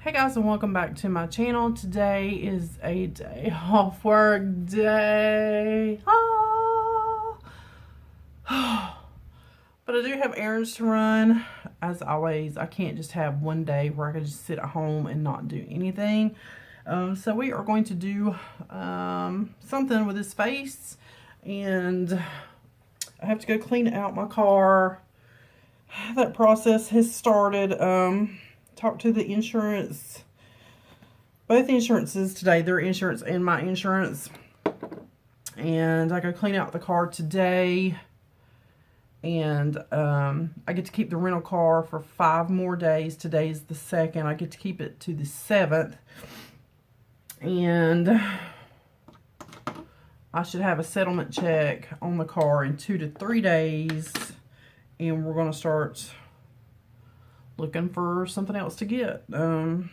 Hey guys, and welcome back to my channel. Today is a day off work day. But I do have errands to run. As always, I can't just have one day where I can just sit at home and not do anything. So we are going to do something with his face, and I have to go clean out my car. That process has started. Talk to the insurance, both insurances today, their insurance and my insurance, and I go clean out the car today, and I get to keep the rental car for 5 more days. Today is the 2nd. I get to keep it to the 7th, and I should have a settlement check on the car in 2 to 3 days, and we're going to start looking for something else to get. My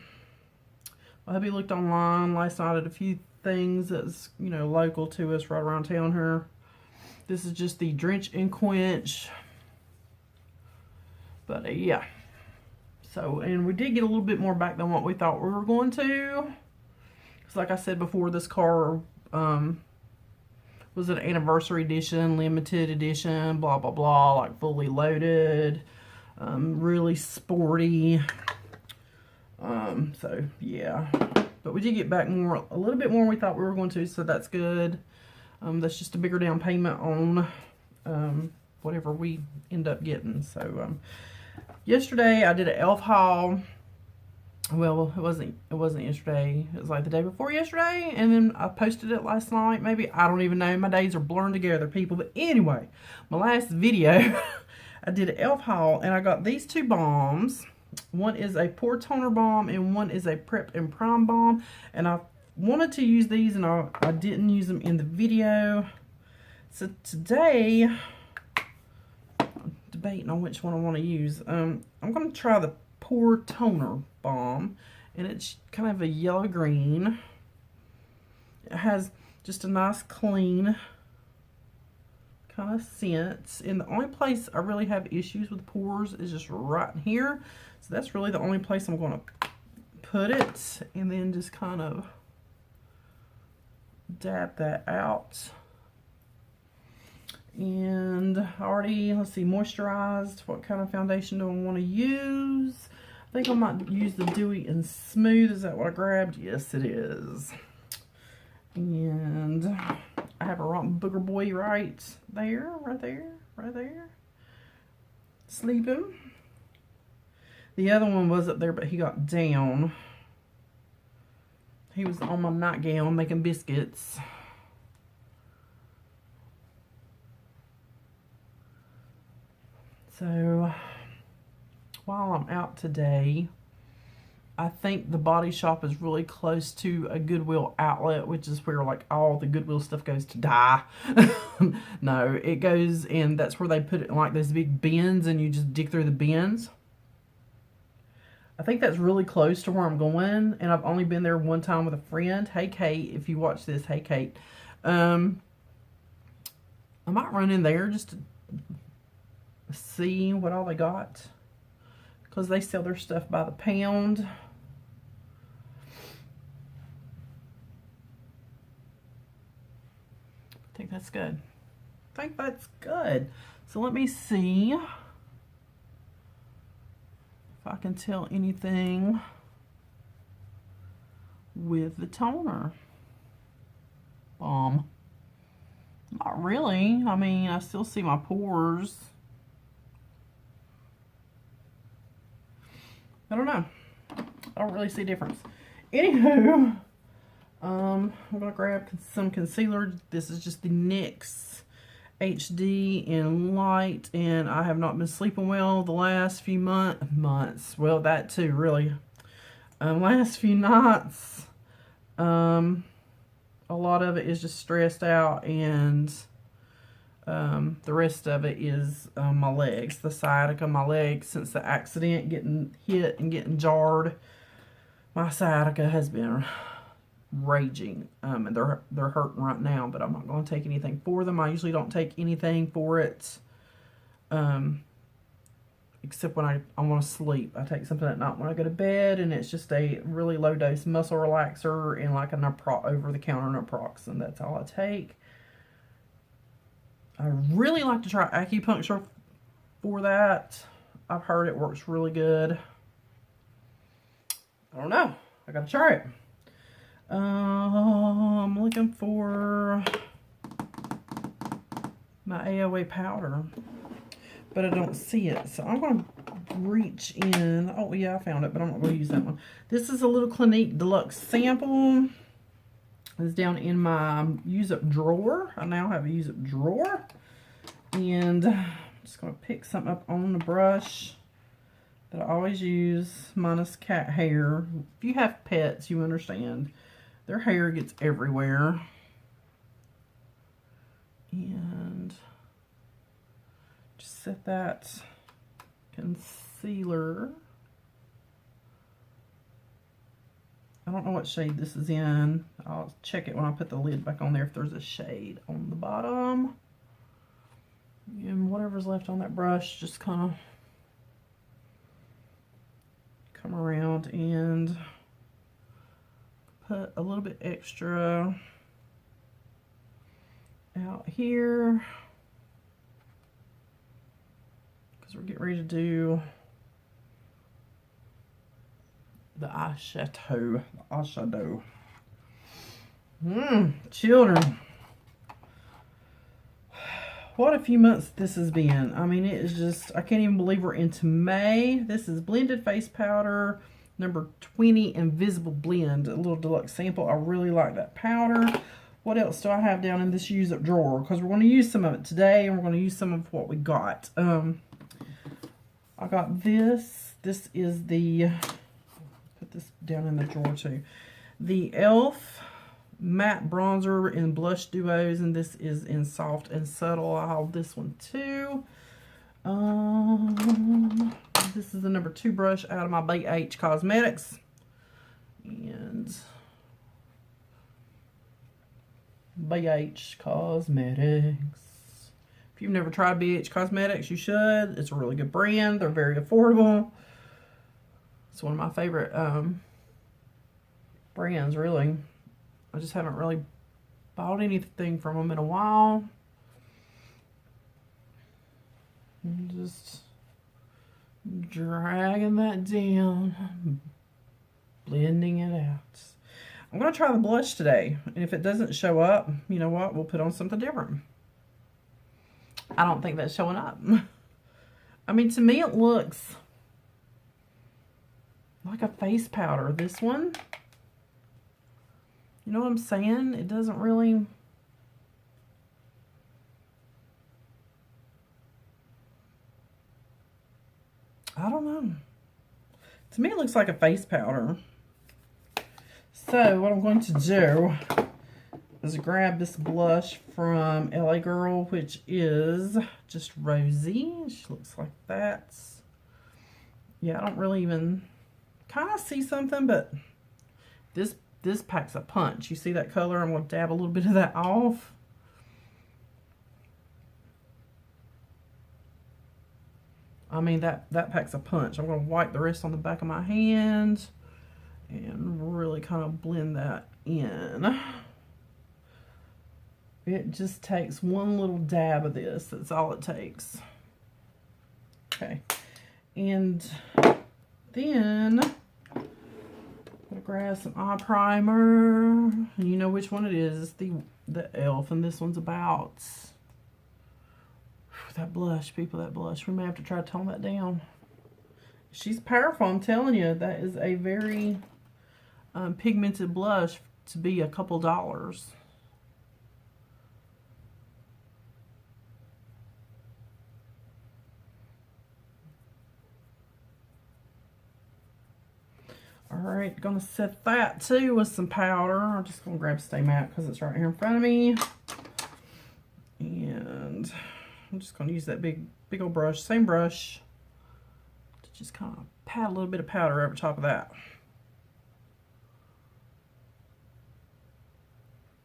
hubby looked online last night at a few things that's, local to us right around town here. This is just the Drench and Quench. But yeah. So, and we did get a little bit more back than what we thought we were going to. Because like I said before, this car was an anniversary edition, limited edition, blah, blah, blah, like fully loaded. Really sporty. So yeah, but we did get back a little bit more than we thought we were going to, so that's good. That's just a bigger down payment on whatever we end up getting. So yesterday I did an elf haul. Well, it wasn't yesterday. It was like the day before yesterday, and then I posted it last night. Maybe, I don't even know. My days are blurring together, people. But anyway, my last video, I did an elf haul, and I got these 2 balms. One is a pore toner balm, and one is a prep and prime balm. And I wanted to use these, and I didn't use them in the video. So today, I'm debating on which one I want to use. I'm going to try the pore toner balm, and it's kind of a yellow green. It has just a nice clean kind of scent, and the only place I really have issues with pores is just right in here. So that's really the only place I'm going to put it, and then just kind of dab that out. And already, let's see, moisturized. What kind of foundation do I want to use? I think I might use the Dewy and Smooth. Is that what I grabbed? Yes, it is. And I have a rotten booger boy right there, right there. Sleeping. The other one was up there, but he got down. He was on my nightgown making biscuits. So, while I'm out today, I think the Body Shop is really close to a Goodwill outlet, which is where like all the Goodwill stuff goes to die. No, it goes, and that's where they put it in like those big bins, and you just dig through the bins. I think that's really close to where I'm going, and I've only been there one time with a friend. Hey Kate, if you watch this, hey Kate. I might run in there just to see what all they got, because they sell their stuff by the pound. I think that's good. I think that's good. So let me see if I can tell anything with the toner balm. Not really. I mean, I still see my pores. I don't know. I don't really see a difference. Anywho, I'm going to grab some concealer. This is just the NYX HD in light, and I have not been sleeping well the last few months. Well, that too, really. Last few nights, a lot of it is just stressed out, and the rest of it is my legs, the sciatica, my legs. Since the accident, getting hit and getting jarred, my sciatica has been raging, and they're hurting right now, but I'm not going to take anything for them. I usually don't take anything for it except when I want to sleep. I take something at night when I go to bed, and it's just a really low dose muscle relaxer and like a over-the-counter naproxen. That's all I take. I really like to try acupuncture for that. I've heard it works really good. I don't know. I gotta try it. I'm looking for my AOA powder, but I don't see it. So I'm going to reach in. Oh, yeah, I found it, but I'm not going to use that one. This is a little Clinique Deluxe sample. It's down in my use-up drawer. I now have a use-up drawer. And I'm just going to pick something up on the brush that I always use, minus cat hair. If you have pets, you understand. Their hair gets everywhere. And just set that concealer. I don't know what shade this is in. I'll check it when I put the lid back on there if there's a shade on the bottom. And whatever's left on that brush, just kind of come around and put a little bit extra out here because we're getting ready to do the eyeshadow. Children, what a few months this has been. I mean, it is just, I can't even believe we're into May. This is Blended Face Powder number 20 Invisible Blend, a little deluxe sample. I really like that powder. What else do I have down in this use-up drawer? Because we're going to use some of it today, and we're going to use some of what we got. I got this. This is the, put this down in the drawer too. The e.l.f. matte bronzer in blush duos, and this is in soft and subtle. I have this one too. This is the number 2 brush out of my BH Cosmetics, and BH Cosmetics. If you've never tried BH Cosmetics, you should. It's a really good brand. They're very affordable. It's one of my favorite brands, really. I just haven't really bought anything from them in a while. And just dragging that down, blending it out. I'm going to try the blush today, and if it doesn't show up, you know what, we'll put on something different. I don't think that's showing up. I mean, to me it looks like a face powder. This one, you know what I'm saying? It doesn't really... I don't know. To me, it looks like a face powder. So, what I'm going to do is grab this blush from LA Girl, which is just rosy. She looks like that. Yeah, I don't really even kind of see something, but this packs a punch. You see that color? I'm going to dab a little bit of that off. I mean, that packs a punch. I'm going to wipe the rest on the back of my hand and really kind of blend that in. It just takes one little dab of this. That's all it takes. Okay. And then I'm going to grab some eye primer. And you know which one it is. It's the e.l.f. And this one's about... that blush, people, that blush. We may have to try to tone that down. She's powerful, I'm telling you. That is a very pigmented blush to be a couple dollars. Alright, gonna set that too with some powder. I'm just gonna grab Stay Matte because it's right here in front of me. And I'm just going to use that big old brush, same brush, to just kind of pat a little bit of powder over top of that.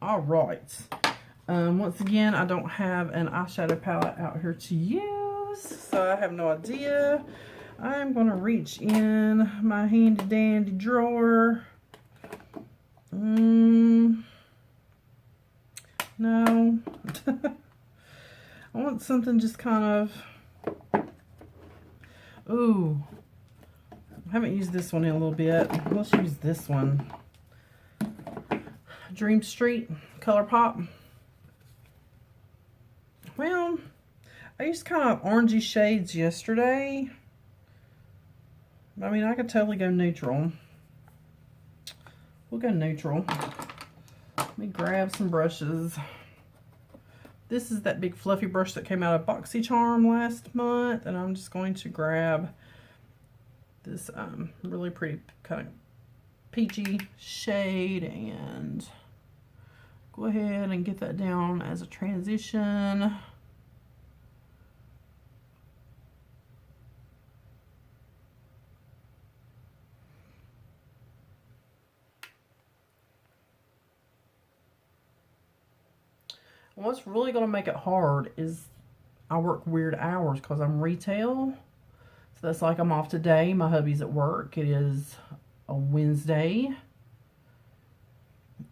Alright. Once again, I don't have an eyeshadow palette out here to use, so I have no idea I'm going to reach in my handy dandy drawer. No. I want something just kind of... Ooh. I haven't used this one in a little bit. Let's use this one. Dream Street ColourPop. Well, I used kind of orangey shades yesterday. I mean, I could totally go neutral. We'll go neutral. Let me grab some brushes. This is that big fluffy brush that came out of BoxyCharm last month, and I'm just going to grab this really pretty kind of peachy shade and go ahead and get that down as a transition. What's really going to make it hard is I work weird hours because I'm retail. So that's like I'm off today. My hubby's at work. It is a Wednesday.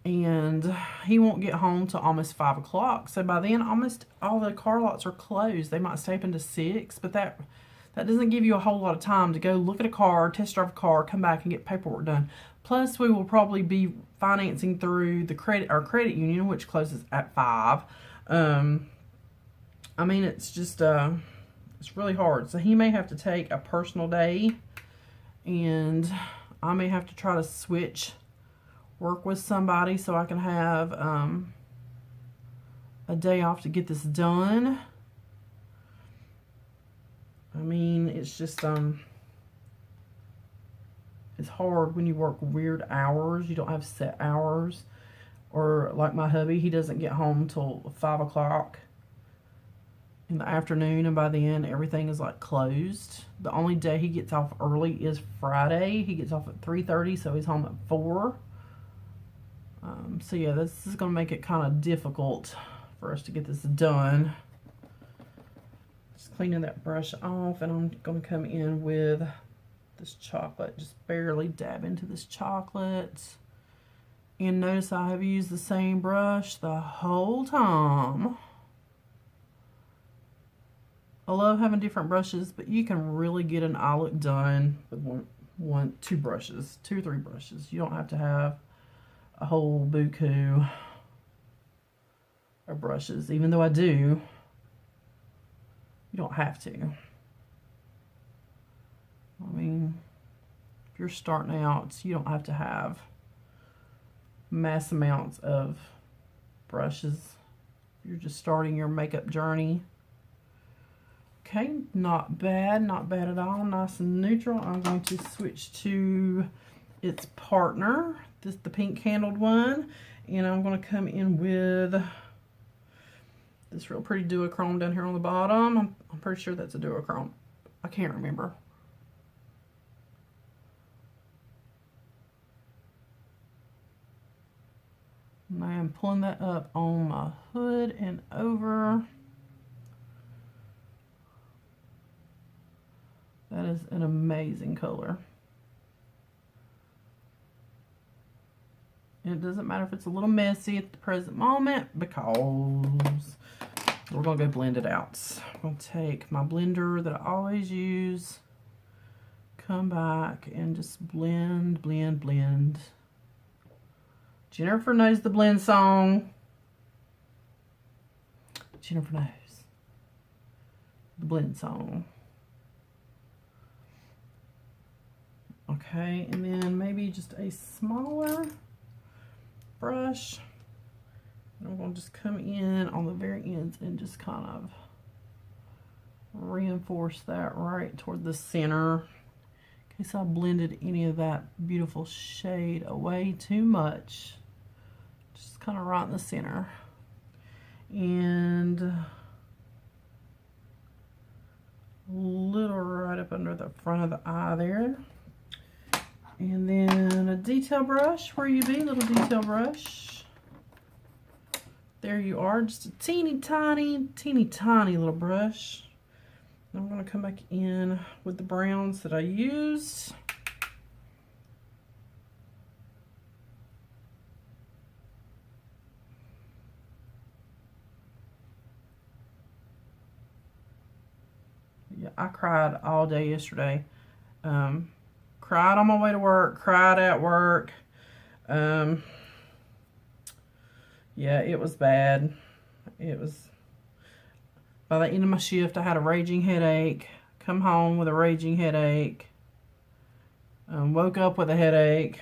And he won't get home till almost 5 o'clock. So by then, almost all the car lots are closed. They might stay open to 6, but that doesn't give you a whole lot of time to go look at a car, test drive a car, come back and get paperwork done. Plus, we will probably be financing through our credit union, which closes at 5. I mean, it's just it's really hard. So he may have to take a personal day, and I may have to try to work with somebody so I can have a day off to get this done. I mean, it's just it's hard when you work weird hours. You don't have set hours. Or like my hubby, he doesn't get home till 5 o'clock in the afternoon, and by then everything is like closed. The only day he gets off early is Friday. He gets off at 3:30, so he's home at 4. So yeah, this is going to make it kind of difficult for us to get this done. Just cleaning that brush off, and I'm going to come in with this chocolate. Just barely dab into this chocolate. And notice I have used the same brush the whole time. I love having different brushes, but you can really get an eye look done with 2 brushes, 2 or 3 brushes. You don't have to have a whole buku of brushes, even though I do. You don't have to. I mean, if you're starting out, you don't have to have mass amounts of brushes. You're just starting your makeup journey. Okay, not bad at all. Nice and neutral. I'm going to switch to its partner, the pink handled one, and I'm going to come in with this real pretty duochrome down here on the bottom. I'm pretty sure that's a duochrome. I can't remember. And I am pulling that up on my hood and over. That is an amazing color. And it doesn't matter if it's a little messy at the present moment, because we're going to go blend it out. I'm going to take my blender that I always use, come back and just blend, blend, blend. Jennifer knows the blend song. Jennifer knows the blend song. Okay, and then maybe just a smaller brush. And I'm going to just come in on the very ends and just kind of reinforce that right toward the center, in case I blended any of that beautiful shade away too much. Just kind of right in the center. And a little right up under the front of the eye there. And then a detail brush, where you be, little detail brush. There you are, just a teeny tiny little brush. I'm going to come back in with the browns that I used. Yeah, I cried all day yesterday. Cried on my way to work, cried at work. Yeah, it was bad. It was, by the end of my shift, I had a raging headache. Come home with a raging headache. Woke up with a headache.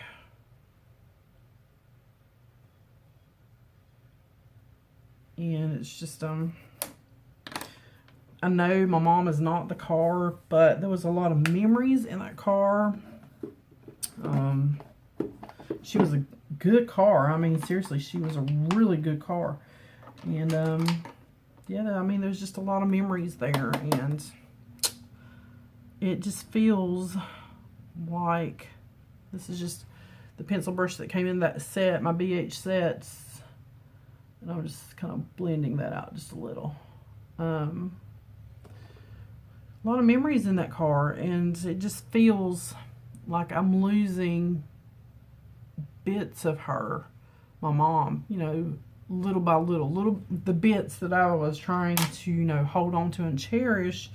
And it's just, I know my mom is not the car, but there was a lot of memories in that car. She was a good car. I mean, seriously, she was a really good car. And, yeah, I mean, there's just a lot of memories there. And it just feels like this is just the pencil brush that came in that set, my BH sets. And I'm just kind of blending that out just a little. A lot of memories in that car, and it just feels like I'm losing bits of her, my mom, you know, little by little, the bits that I was trying to, you know, hold on to and cherish.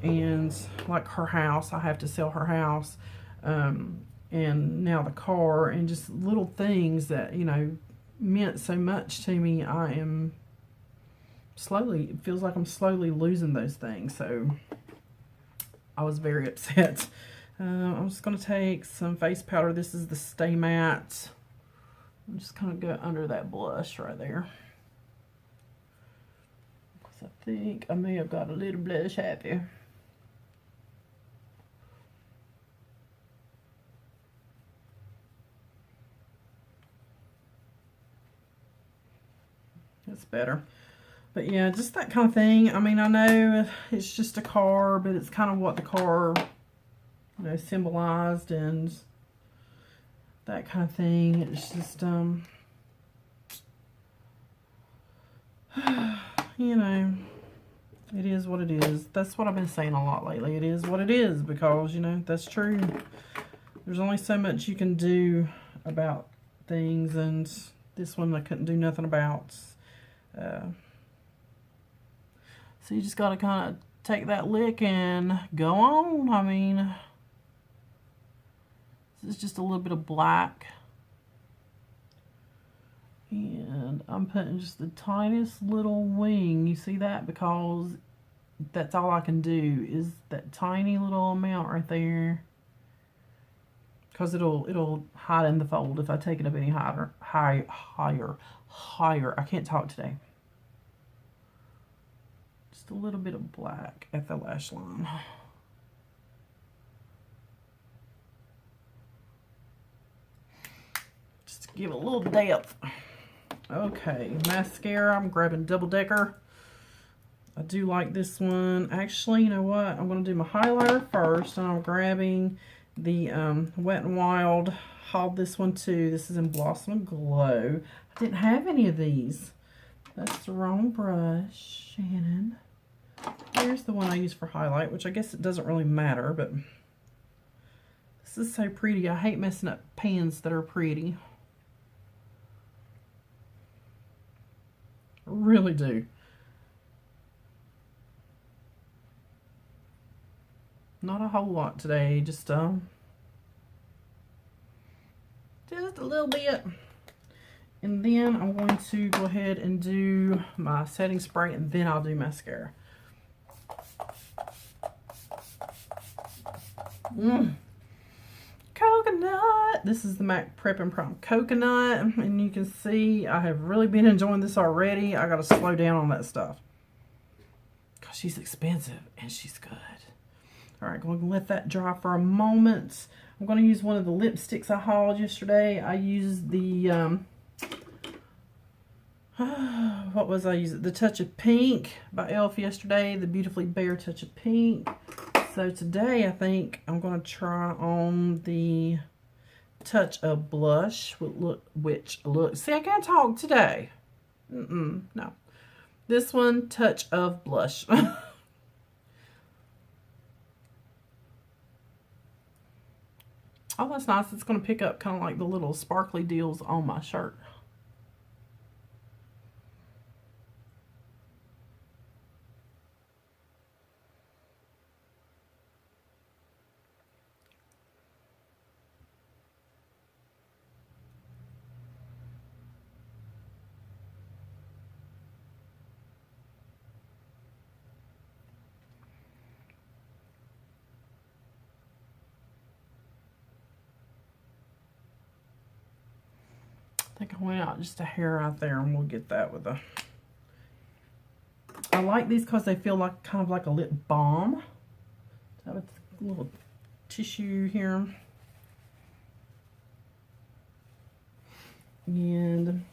And like her house, I have to sell her house, and now the car, and just little things that, you know, meant so much to me. I am slowly, it feels like I'm slowly losing those things. So I was very upset. I'm just going to take some face powder. This is the Stay Matte. I'm just going to go under that blush right there. Because I think I may have got a little blush happy. That's better. But yeah, just that kind of thing. I mean, I know it's just a car, but it's kind of what the car, you know, symbolized and that kind of thing. It's just, you know, it is what it is. That's what I've been saying a lot lately. It is what it is, because, you know, that's true. There's only so much you can do about things, and this one I couldn't do nothing about. So you just got to kind of take that lick and go on. I mean, this is just a little bit of black. And I'm putting just the tiniest little wing. You see that? Because that's all I can do is that tiny little amount right there. Because it'll hide in the fold if I take it up any higher. I can't talk today. Just a little bit of black at the lash line. Just to give it a little depth. Okay, mascara. I'm grabbing Double Decker. I do like this one. Actually, you know what? I'm going to do my highlighter first, and I'm grabbing the Wet n Wild. Hauled this one too. This is in Blossom Glow. I didn't have any of these. That's the wrong brush, Shannon. Here's the one I use for highlight, which I guess it doesn't really matter, but this is so pretty. I hate messing up pans that are pretty. I really do. Not a whole lot today, just a little bit. And then I'm going to go ahead and do my setting spray, and then I'll do mascara. Coconut. This is the MAC Prep and Prime Coconut, and you can see I have really been enjoying this already. I gotta slow down on that stuff because she's expensive and she's good. Alright, going to let that dry for a moment. I'm going to use one of the lipsticks I hauled yesterday. I used the what was I using? The Touch of Pink by e.l.f. yesterday. The Beautifully Bare Touch of Pink. So today I think I'm going to try on the Touch of Blush. See, I can't talk today. No. This one, Touch of Blush. Oh, that's nice. It's going to pick up kind of like the little sparkly deals on my shirt. I think I went out just a hair right there, and we'll get that with a... I like these because they feel like kind of like a lip balm. So it's a little tissue here. And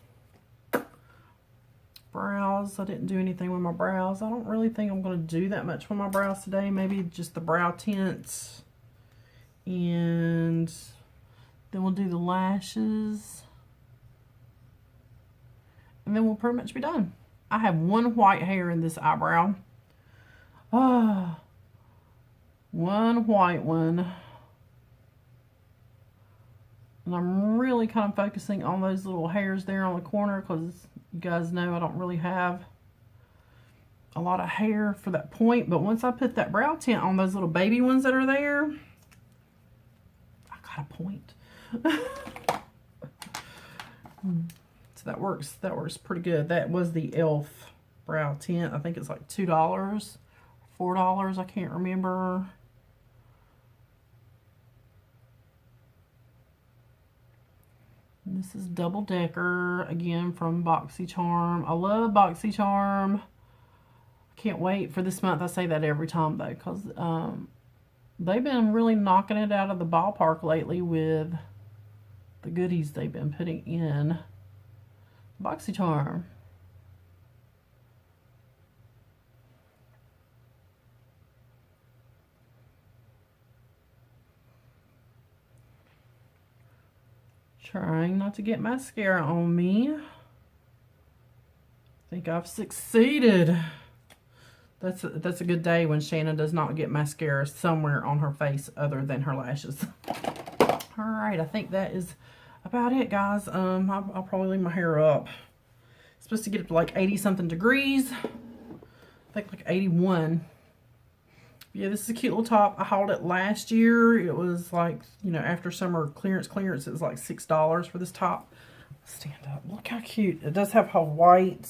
brows, I didn't do anything with my brows. I don't really think I'm going to do that much with my brows today. Maybe just the brow tints. And then we'll do the lashes. And then we'll pretty much be done. I have one white hair in this eyebrow. Ah, one white one. And I'm really kind of focusing on those little hairs there on the corner because you guys know I don't really have a lot of hair for that point. But once I put that brow tint on those little baby ones that are there, I got a point. So that works pretty good. That was the e.l.f. brow tint. I think it's like $2, $4, I can't remember. And this is Double Decker, again from BoxyCharm. I love BoxyCharm. I can't wait for this month. I say that every time though, because they've been really knocking it out of the ballpark lately with the goodies they've been putting in BoxyCharm. Trying not to get mascara on me. I think I've succeeded. That's a good day when Shannon does not get mascara somewhere on her face other than her lashes. All right, I think that is about it, guys. I'll probably leave my hair up. It's supposed to get up to like 80 something degrees. I think like 81. Yeah, this is a cute little top. I hauled it last year. It was like, you know, after summer clearance, it was like $6 for this top. Stand up. Look how cute. It does have a white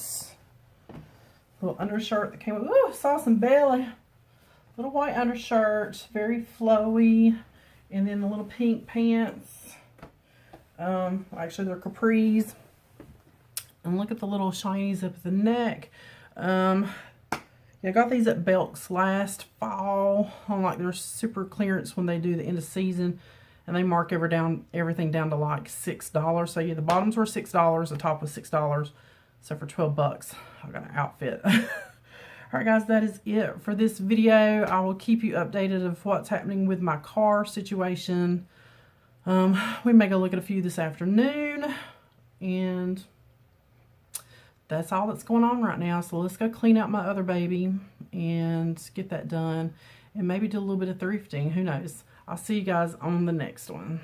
little undershirt that came with, ooh, sauce and belly. Little white undershirt, very flowy. And then the little pink pants. Actually, they're capris. And look at the little shinies up at the neck. Yeah, I got these at Belk's last fall on like their super clearance when they do the end of season, and they mark everything down to like $6. So yeah, the bottoms were $6, the top was $6. So for 12 bucks, I got an outfit. All right, guys, that is it for this video. I will keep you updated of what's happening with my car situation. We may go look at a few this afternoon, and that's all that's going on right now. So let's go clean out my other baby and get that done, and maybe do a little bit of thrifting. Who knows? I'll see you guys on the next one.